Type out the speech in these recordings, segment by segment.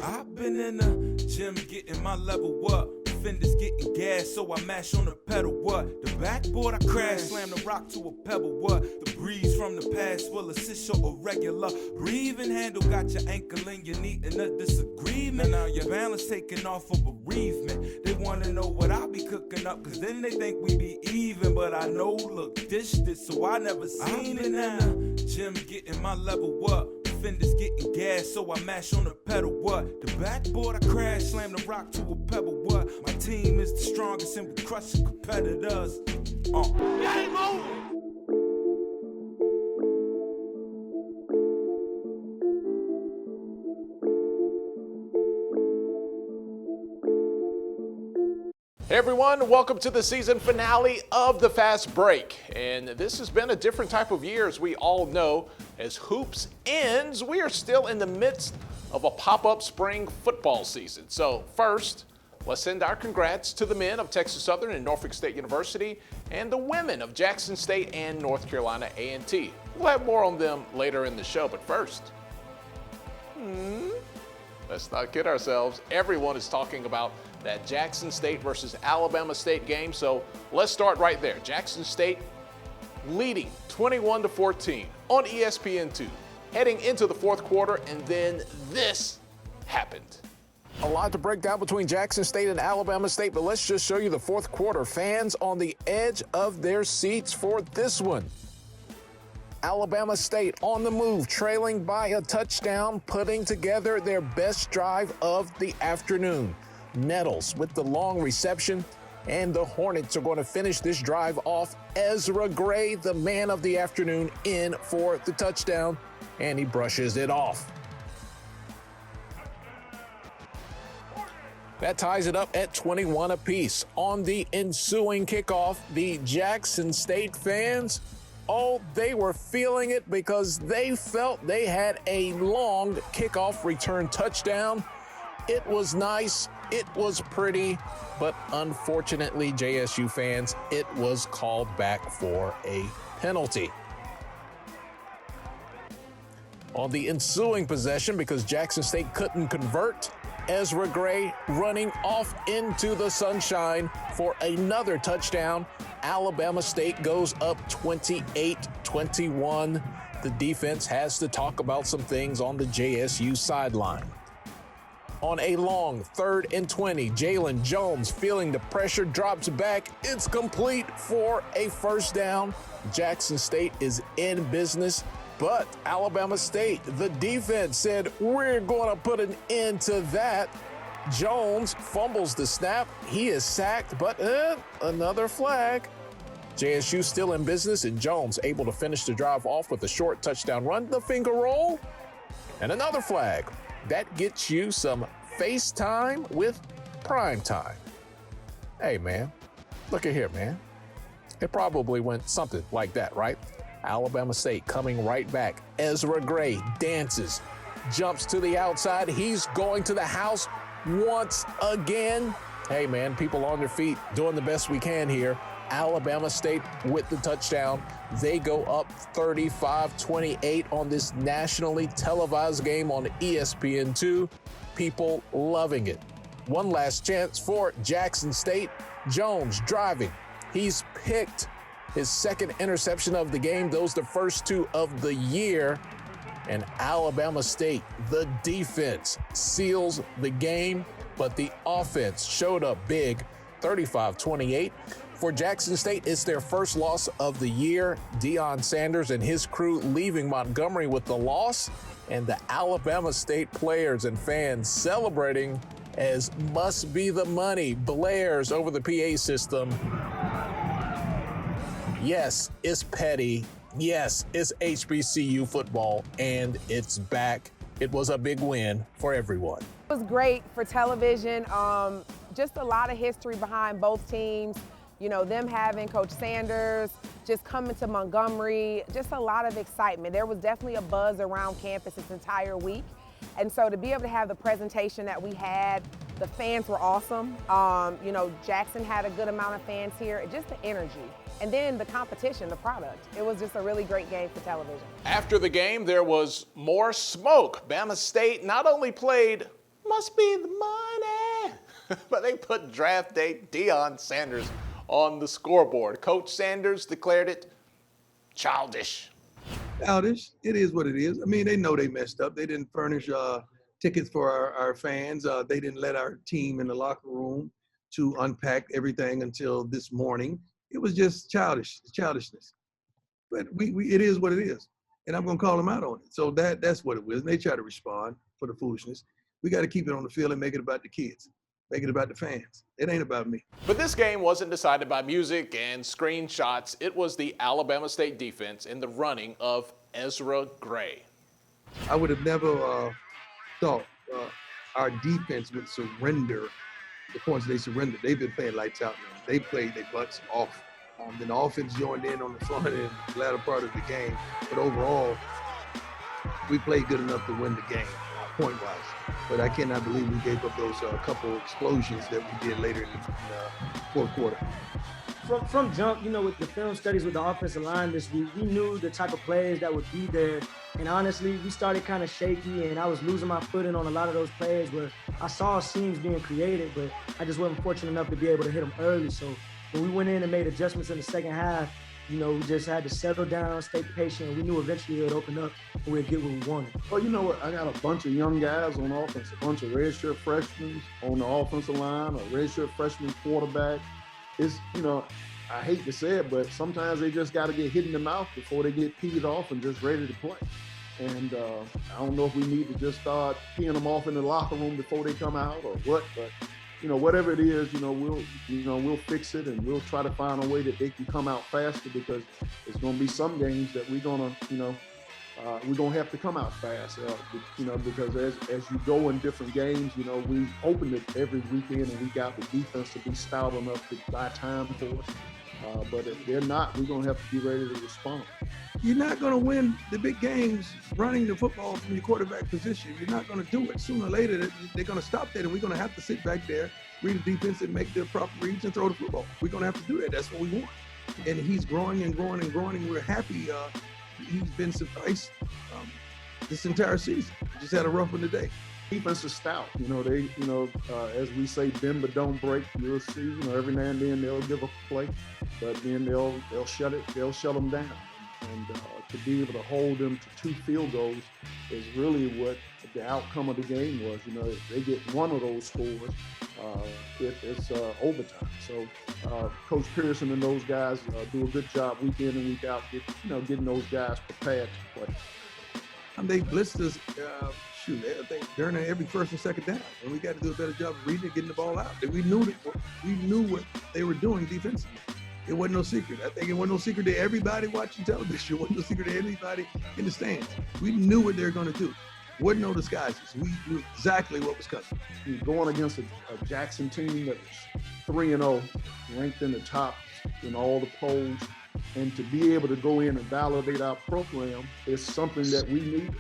I've been in the gym getting my level up. Fenders getting gas, so I mash on the pedal. What? The backboard I crash, slam the rock to a pebble. What? The breeze from the past will assist your irregular breathing. Handle got your ankle in your knee in a disagreement. Now your balance taking off for bereavement. They wanna know what I be cooking up, cause then they think we be even. But I know, look, dished it, so I never seen it now. Gym getting my level up. Fenders getting gas, so I mash on the pedal. What? The backboard I crash, slam the rock to a pebble. What? My team is the strongest and we crush the competitors. Game over! Hey everyone, welcome to the season finale of the Fast Break. And this has been a different type of year, as we all know. As hoops ends, we are still in the midst of a pop-up spring football season. So first, let's send our congrats to the men of Texas Southern and Norfolk State University and the women of Jackson State and North Carolina A&T. We'll have more on them later in the show, but first, let's not kid ourselves. Everyone is talking about that Jackson State versus Alabama State game. So let's start right there. Jackson State leading 21-14 on ESPN2, heading into the fourth quarter, and then this happened. A lot to break down between Jackson State and Alabama State, but let's just show you the fourth quarter. Fans on the edge of their seats for this one. Alabama State on the move, trailing by a touchdown, putting together their best drive of the afternoon. Nettles with the long reception, and the Hornets are going to finish this drive off. Ezra Gray, the man of the afternoon, in for the touchdown, and he brushes it off. That ties it up at 21 apiece. On the ensuing kickoff, the Jackson State fans, they were feeling it because they felt they had a long kickoff return touchdown. It was nice. It was pretty, but unfortunately, JSU fans, it was called back for a penalty. On the ensuing possession, because Jackson State couldn't convert, Ezra Gray running off into the sunshine for another touchdown. Alabama State goes up 28-21. The defense has to talk about some things on the JSU sideline. On a long 3rd and 20, Jalen Jones, feeling the pressure, drops back. It's complete for a first down. Jackson State is in business, but Alabama State, the defense said, we're going to put an end to that. Jones fumbles the snap. He is sacked, but another flag. JSU still in business, and Jones able to finish the drive off with a short touchdown run, the finger roll, and another flag. That gets you some FaceTime with prime time. Hey, man, look at here, man. It probably went something like that, right? Alabama State coming right back. Ezra Gray dances, jumps to the outside. He's going to the house once again. Hey, man, people on their feet doing the best we can here. Alabama State with the touchdown. They go up 35-28 on this nationally televised game on ESPN2. People loving it. One last chance for Jackson State. Jones driving. He's picked his second interception of the game. Those the first two of the year. And Alabama State, the defense, seals the game, but the offense showed up big, 35-28. For Jackson State, it's their first loss of the year. Deion Sanders and his crew leaving Montgomery with the loss, and the Alabama State players and fans celebrating as must be the money blares over the PA system. Yes, it's petty. Yes, it's HBCU football, and it's back. It was a big win for everyone. It was great for television. Just a lot of history behind both teams. You know, them having Coach Sanders, just coming to Montgomery, just a lot of excitement. There was definitely a buzz around campus this entire week. And so to be able to have the presentation that we had, the fans were awesome. You know, Jackson had a good amount of fans here, just the energy. And then the competition, the product. It was just a really great game for television. After the game, there was more smoke. Bama State not only played must be the money. But they put draft date Deion Sanders on the scoreboard. Coach Sanders declared it childish. Childish. It is what it is. I mean, they know they messed up. They didn't furnish tickets for our fans. They didn't let our team in the locker room to unpack everything until this morning. It was just childishness. But it is what it is. And I'm going to call them out on it. So that's what it was. And they try to respond for the foolishness. We got to keep it on the field and make it about the kids. Make it about the fans. It ain't about me. But this game wasn't decided by music and screenshots. It was the Alabama State defense in the running of Ezra Gray. I would have never thought our defense would surrender the points they surrendered. They've been playing lights out, man. They played their butts off. Then the offense joined in on the front end, the latter part of the game. But overall, we played good enough to win the game, point-wise. But I cannot believe we gave up those couple explosions that we did later in the fourth quarter. From jump, with the film studies with the offensive line this week, we knew the type of plays that would be there. And honestly, we started kind of shaky, and I was losing my footing on a lot of those plays where I saw seams being created, but I just wasn't fortunate enough to be able to hit them early. So when we went in and made adjustments in the second half, we just had to settle down, stay patient. We knew eventually it would open up and we'd get what we wanted. Well, you know what? I got a bunch of young guys on offense, a bunch of redshirt freshmen on the offensive line, a redshirt freshman quarterback. It's, I hate to say it, but sometimes they just got to get hit in the mouth before they get peed off and just ready to play. And I don't know if we need to just start peeing them off in the locker room before they come out or what, but whatever it is, we'll fix it and we'll try to find a way that they can come out faster, because it's going to be some games that we're going to have to come out fast, because as you go in different games, we open it every weekend and we got the defense to be stout enough to buy time for us. But if they're not, we're going to have to be ready to respond. You're not going to win the big games running the football from your quarterback position. You're not going to do it. Sooner or later, they're going to stop that, and we're going to have to sit back there, read the defense, and make the proper reads and throw the football. We're going to have to do that. That's what we want. And he's growing and growing and growing, and we're happy he's been sufficed this entire season. Just had a rough one today. Defense is stout. As we say, bend but don't break. You'll see, every now and then they'll give up a play, but then they'll shut them down. And to be able to hold them to 2 field goals is really what the outcome of the game was. If they get one of those scores, it's overtime. So Coach Pearson and those guys do a good job week in and week out, getting those guys prepared to play. They blitzed us, I think during every first and second down, and we got to do a better job of reading it, getting the ball out. We knew what they were doing defensively. It wasn't no secret. I think it wasn't no secret to everybody watching television. It wasn't no secret to anybody in the stands. We knew what they were going to do. Wasn't no disguises. We knew exactly what was coming. You're going against a Jackson team that was 3-0, ranked in the top in all the polls. And to be able to go in and validate our program is something that we need.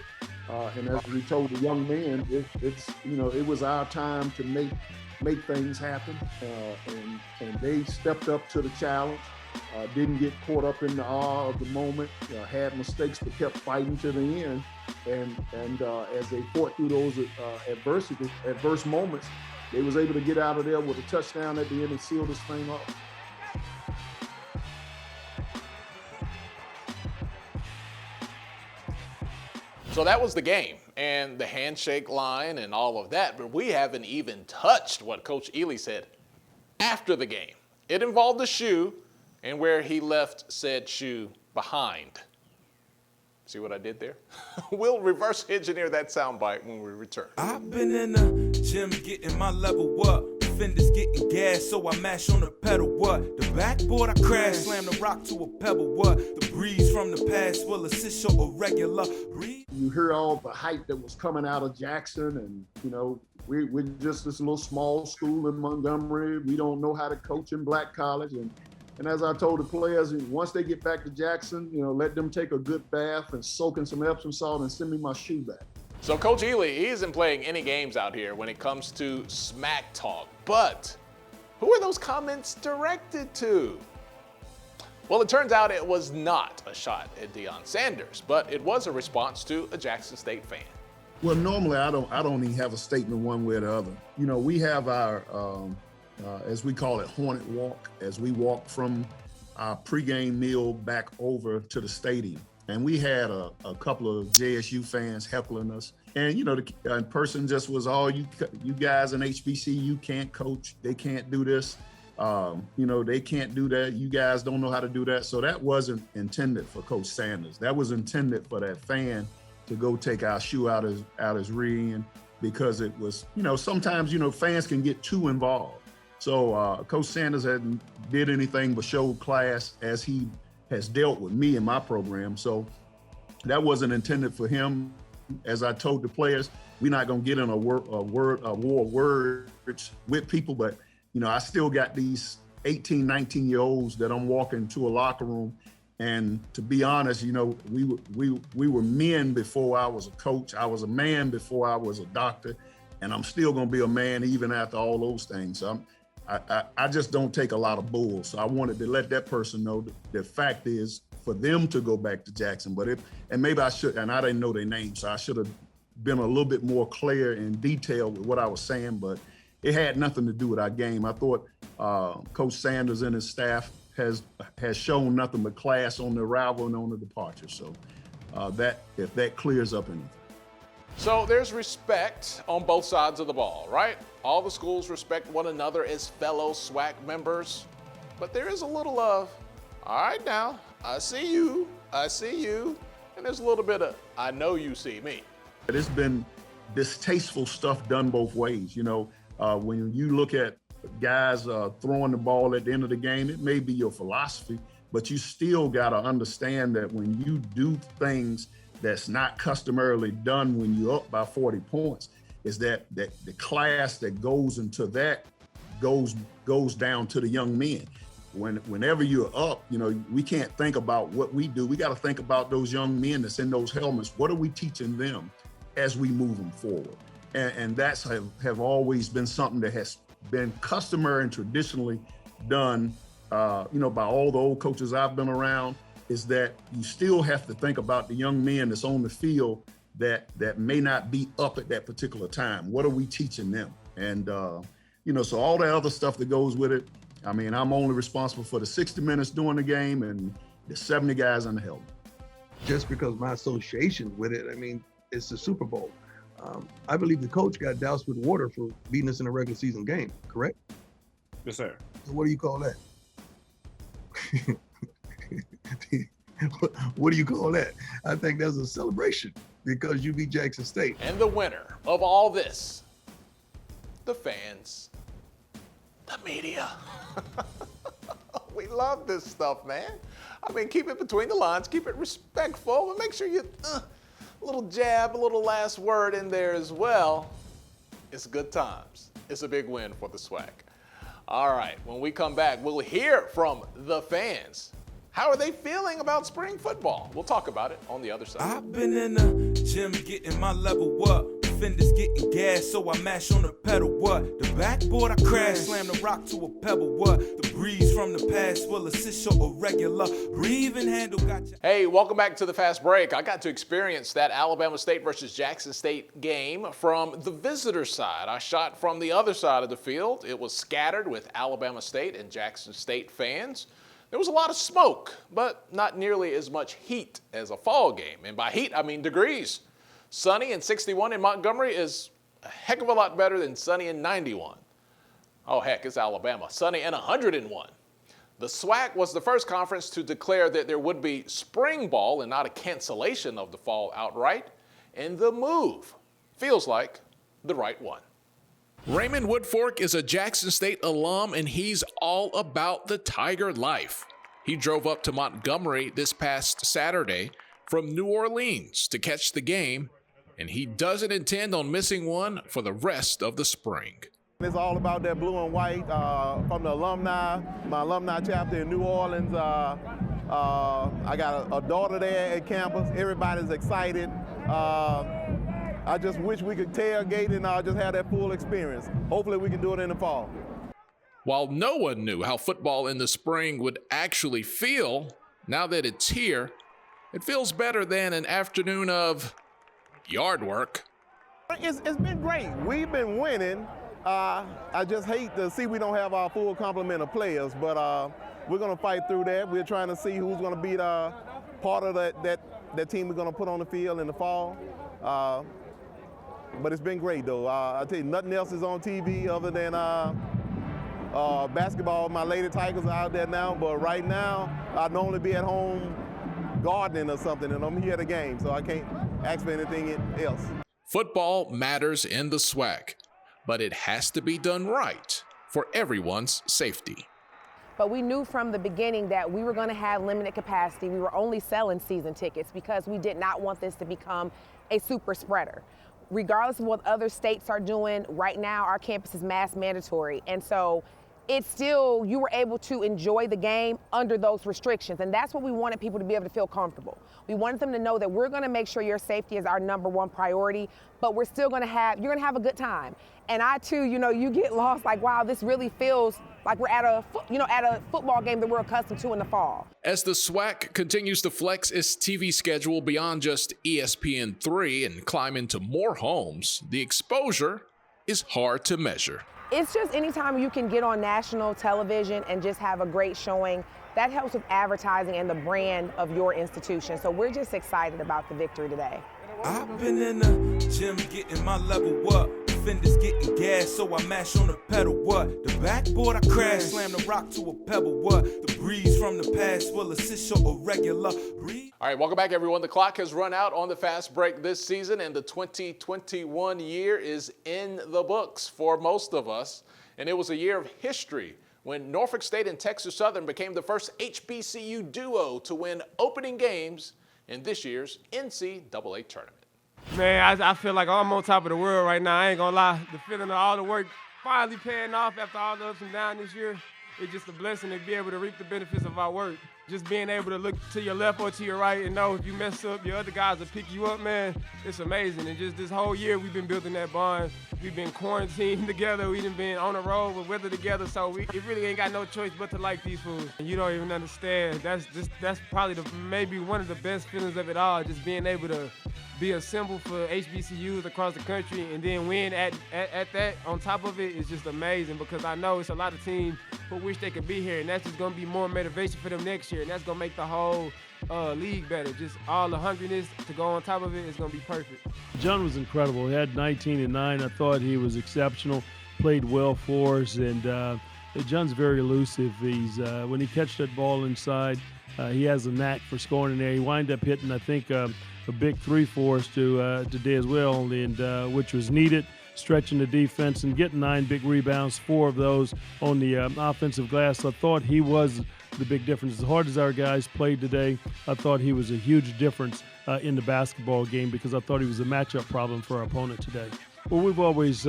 And as we told the young man, it was our time to make things happen. And they stepped up to the challenge, didn't get caught up in the awe of the moment, had mistakes but kept fighting to the end. And as they fought through those adverse moments, they was able to get out of there with a touchdown at the end and seal this thing off. So that was the game and the handshake line and all of that, but we haven't even touched what Coach Hill-Eley said after the game. It involved the shoe and where he left said shoe behind. See what I did there? We'll reverse engineer that soundbite when we return. I've been in the gym getting my level up. Fenders getting gas, so I mash on the pedal, what? The backboard I crash, slam the rock to a pebble, what? The breeze from the past will assist your irregular breeze. You hear all the hype that was coming out of Jackson, and we're just this little small school in Montgomery. We don't know how to coach in Black College, and as I told the players, once they get back to Jackson, let them take a good bath and soak in some Epsom salt and send me my shoe back. So Coach Hill-Eley, he isn't playing any games out here when it comes to smack talk. But who are those comments directed to? Well, it turns out it was not a shot at Deion Sanders, but it was a response to a Jackson State fan. Well, normally I don't even have a statement one way or the other. You know, we have our, as we call it, Hornet Walk, as we walk from our pregame meal back over to the stadium. And we had a couple of JSU fans heckling us. And, you know, the person just was, "Oh, you guys in HBCU can't coach. They can't do this. You know, they can't do that. You guys don't know how to do that." So that wasn't intended for Coach Sanders. That was intended for that fan to go take our shoe out his rear end, because it was, you know, sometimes, you know, fans can get too involved. So Coach Sanders hadn't did anything but show class as he has dealt with me in my program. So that wasn't intended for him. As I told the players, we're not going to get in a war of words with people, but, you know, I still got these 18, 19-year-olds that I'm walking to a locker room. And to be honest, you know, we were men before I was a coach. I was a man before I was a doctor, and I'm still going to be a man even after all those things. So I just don't take a lot of bulls. So I wanted to let that person know that the fact is for them to go back to Jackson. And maybe I should, and I didn't know their names, so I should have been a little bit more clear and detailed with what I was saying, but it had nothing to do with our game. I thought Coach Sanders and his staff has shown nothing but class on the arrival and on the departure. So if that clears up anything. So there's respect on both sides of the ball, right? All the schools respect one another as fellow SWAC members, but there is a little of, "All right now, I see you, and there's a little bit of, "I know you see me." It's been distasteful stuff done both ways. You know, when you look at guys throwing the ball at the end of the game, it may be your philosophy, but you still got to understand that when you do things that's not customarily done when you're up by 40 points, is that the class that goes into that goes down to the young men. Whenever you're up, you know, we can't think about what we do. We got to think about those young men that's in those helmets. What are we teaching them as we move them forward? And that's have always been something that has been customary and traditionally done, you know, by all the old coaches I've been around, is that you still have to think about the young men that's on the field that may not be up at that particular time. What are we teaching them? And, you know, so all the other stuff that goes with it, I mean, I'm only responsible for the 60 minutes during the game and the 70 guys in the helmet. Just because my association with it, I mean, it's the Super Bowl. I believe the coach got doused with water for beating us in a regular season game, correct? Yes, sir. So what do you call that? What do you call that? I think that's a celebration because you beat Jackson State. And the winner of all this, the fans, the media. We love this stuff, man. I mean, keep it between the lines, keep it respectful, but make sure you, a little jab, a little last word in there as well. It's good times. It's a big win for the SWAC. All right, when we come back, we'll hear from the fans. How are they feeling about spring football? We'll talk about it on the other side. I've been in the gym getting my level up. Fenders getting gas, so I mash on the pedal, what? The backboard I crash, slam the rock to a pebble, what? The breeze from the past will assist your irregular breathing handle got you. Hey, welcome back to the Fast Break. I got to experience that Alabama State versus Jackson State game from the visitor side. I shot from the other side of the field. It was scattered with Alabama State and Jackson State fans. There was a lot of smoke, but not nearly as much heat as a fall game. And by heat, I mean degrees. Sunny and 61 in Montgomery is a heck of a lot better than sunny and 91. Oh, heck, it's Alabama. Sunny and 101. The SWAC was the first conference to declare that there would be spring ball and not a cancellation of the fall outright. And the move feels like the right one. Raymond Woodfork is a Jackson State alum, and he's all about the Tiger life. He drove up to Montgomery this past Saturday from New Orleans to catch the game, and he doesn't intend on missing one for the rest of the spring. It's all about that blue and white from the alumni, my alumni chapter in New Orleans. I got a daughter there at campus. Everybody's excited. I just wish we could tailgate and just have that full experience. Hopefully we can do it in the fall. While no one knew how football in the spring would actually feel, now that it's here, it feels better than an afternoon of yard work. It's been great. We've been winning. I just hate to see we don't have our full complement of players, but we're going to fight through that. We're trying to see who's going to be the part of that team we're going to put on the field in the fall. But it's been great, though. I tell you, nothing else is on TV other than basketball. My Lady Tigers are out there now, but right now I normally be at home gardening or something, and I'm here at the game, so I can't ask for anything else. Football matters in the SWAC, but it has to be done right for everyone's safety. But we knew from the beginning that we were going to have limited capacity. We were only selling season tickets because we did not want this to become a super spreader. Regardless of what other states are doing, right now our campus is mask mandatory. And so it's still, you were able to enjoy the game under those restrictions. And that's what we wanted people to be able to feel comfortable. We wanted them to know that we're going to make sure your safety is our #1 priority, but we're still going to have, you're going to have a good time. And I too, you get lost like, wow, this really feels like we're at a football game that we're accustomed to in the fall. As the SWAC continues to flex its TV schedule beyond just ESPN3 and climb into more homes, the exposure is hard to measure. It's just anytime you can get on national television and just have a great showing, that helps with advertising and the brand of your institution. So we're just excited about the victory today. I've been in the gym getting my level up. Fenders getting gas, so I mash on the pedal. What? The backboard I crash, slam the rock to a pebble. What? The breeze from the past will assist your irregular breeze. All right, welcome back, everyone. The clock has run out on the fast break this season, and the 2021 year is in the books for most of us. And it was a year of history when Norfolk State and Texas Southern became the first HBCU duo to win opening games in this year's NCAA Tournament. Man, I feel like I'm on top of the world right now. I ain't gonna lie. The feeling of all the work finally paying off after all the ups and downs this year, it's just a blessing to be able to reap the benefits of our work. Just being able to look to your left or to your right and know if you mess up, your other guys will pick you up, man. It's amazing. And just this whole year, we've been building that bond. We've been quarantined together. We've been on the road with weather together. So it really ain't got no choice but to like these fools. And you don't even understand. That's probably maybe one of the best feelings of it all, just being able to be a symbol for HBCUs across the country and then win at that on top of it is just amazing, because I know it's a lot of teams who wish they could be here, and that's just going to be more motivation for them next year, and that's going to make the whole league better. Just all the hungriness to go on top of it is going to be perfect. John was incredible. He had 19 and 9. I thought he was exceptional, played well for us, and John's very elusive. He's when he catches that ball inside, he has a knack for scoring in there. He wound up hitting, I think, a big three for us today as well, and which was needed, stretching the defense and getting 9 big rebounds, 4 of those on the offensive glass. I thought he was the big difference. As hard as our guys played today, I thought he was a huge difference in the basketball game, because I thought he was a matchup problem for our opponent today. Well, we've always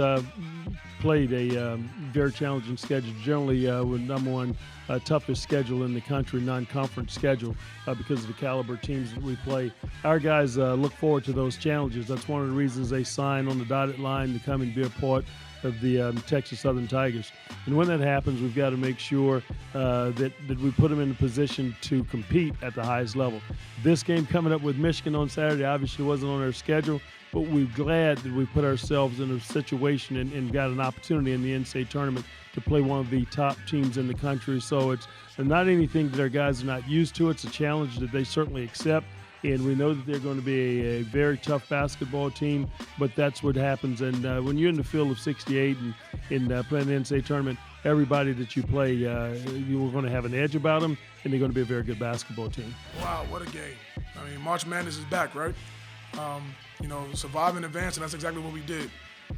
played a very challenging schedule, generally with #1 toughest schedule in the country, non-conference schedule, because of the caliber teams that we play. Our guys look forward to those challenges. That's one of the reasons they sign on the dotted line to come and be a part of the Texas Southern Tigers. And when that happens, we've got to make sure that we put them in a position to compete at the highest level. This game coming up with Michigan on Saturday obviously wasn't on our schedule, but we're glad that we put ourselves in a situation and got an opportunity in the NCAA tournament to play one of the top teams in the country. So it's not anything that our guys are not used to. It's a challenge that they certainly accept. And we know that they're going to be a very tough basketball team, but that's what happens. And when you're in the field of 68 and playing the NCAA tournament, everybody that you play, you're going to have an edge about them, and they're going to be a very good basketball team. Wow, what a game. I mean, March Madness is back, right? Survive and advance, and that's exactly what we did.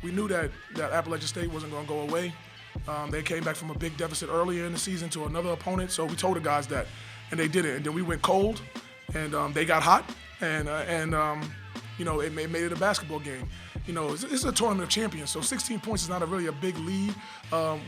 We knew that Appalachian State wasn't going to go away. They came back from a big deficit earlier in the season to another opponent, so we told the guys that, and they did it. And then we went cold, and they got hot, and it made it a basketball game. It's a tournament of champions, so 16 points is not really a big lead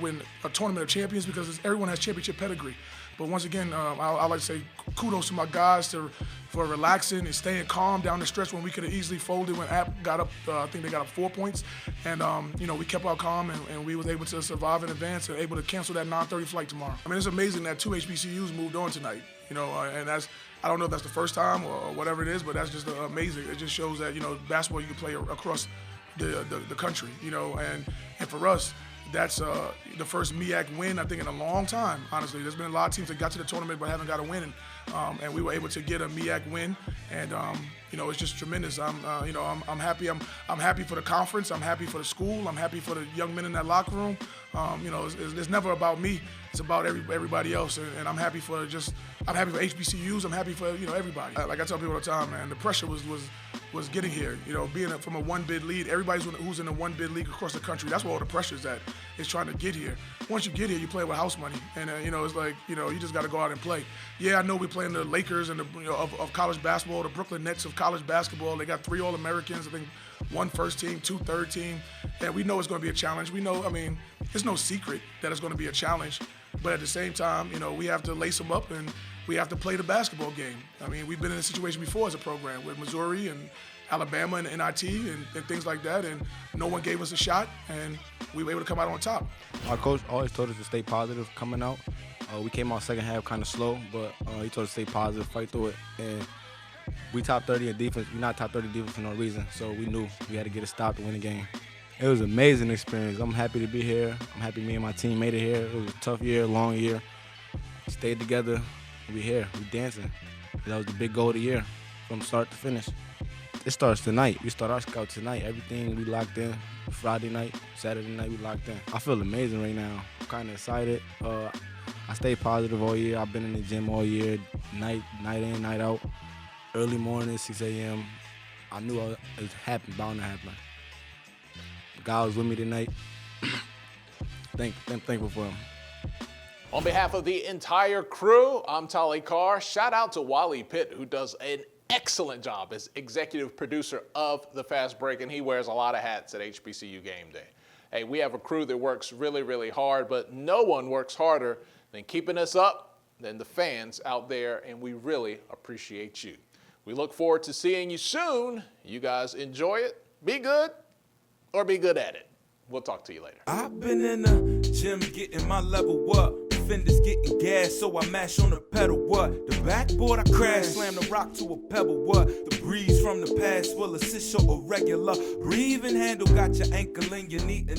when a tournament of champions, because everyone has championship pedigree. But once again, I like to say kudos to my guys for relaxing and staying calm down the stretch when we could have easily folded when App got up. I think they got up 4 points, and we kept our calm and we was able to survive and advance and able to cancel that 9:30 flight tomorrow. I mean, it's amazing that 2 HBCUs moved on tonight. And that's, I don't know if that's the first time or whatever it is, but that's just amazing. It just shows that basketball you can play across the country, you know, and for us, that's the first MEAC win, I think, in a long time, honestly. There's been a lot of teams that got to the tournament but haven't got a win, and we were able to get a MEAC win, and you know, it's just tremendous. I'm happy. I'm happy for the conference. I'm happy for the school. I'm happy for the young men in that locker room. You know, it's never about me. It's about everybody else, and I'm happy for HBCUs. I'm happy for, you know, everybody. Like I tell people all the time, man, the pressure was getting here. You know, being from a one-bid lead. Everybody who's in a one-bid league across the country, that's where all the pressure's at. Is trying to get here. Once you get here, you play with house money, and you know, it's like, you know, you just got to go out and play. Yeah, I know we're playing the Lakers and the, you know, of college basketball, the Brooklyn Nets of college basketball. They got 3 All-Americans, I think 1 first team, 2 third team. And we know it's going to be a challenge. We know, I mean, it's no secret that it's going to be a challenge. But at the same time, you know, we have to lace them up and we have to play the basketball game. I mean, we've been in a situation before as a program with Missouri and Alabama and NIT and things like that, and no one gave us a shot, and we were able to come out on top. Our coach always told us to stay positive coming out. We came out second half kind of slow, but he told us to stay positive, fight through it. And we top 30 in defense. We're not top 30 defense for no reason, so we knew we had to get a stop to win the game. It was an amazing experience. I'm happy to be here. I'm happy me and my team made it here. It was a tough year, long year. We stayed together. We here. We dancing. That was the big goal of the year, from start to finish. It starts tonight. We start our scout tonight. Everything we locked in. Friday night, Saturday night, we locked in. I feel amazing right now. I'm kind of excited. I stay positive all year. I've been in the gym all year, night in, night out. Early morning, 6 a.m. I knew it was bound to happen. God was with me tonight. Thankful for him. On behalf of the entire crew, I'm Tali Carr. Shout out to Wally Pitt, who does an excellent job as executive producer of the Fast Break, and he wears a lot of hats at HBCU Game Day. Hey, we have a crew that works really, really hard, but no one works harder than keeping us up than the fans out there, and we really appreciate you. We look forward to seeing you soon. You guys enjoy it. Be good or be good at it. We'll talk to you later. I've been in the gym getting my level up. Fenders getting gas, so I mash on the pedal, what? The backboard I crash, slam the rock to a pebble, what? The breeze from the past will assist your irregular breathing handle, got your ankle in your knee and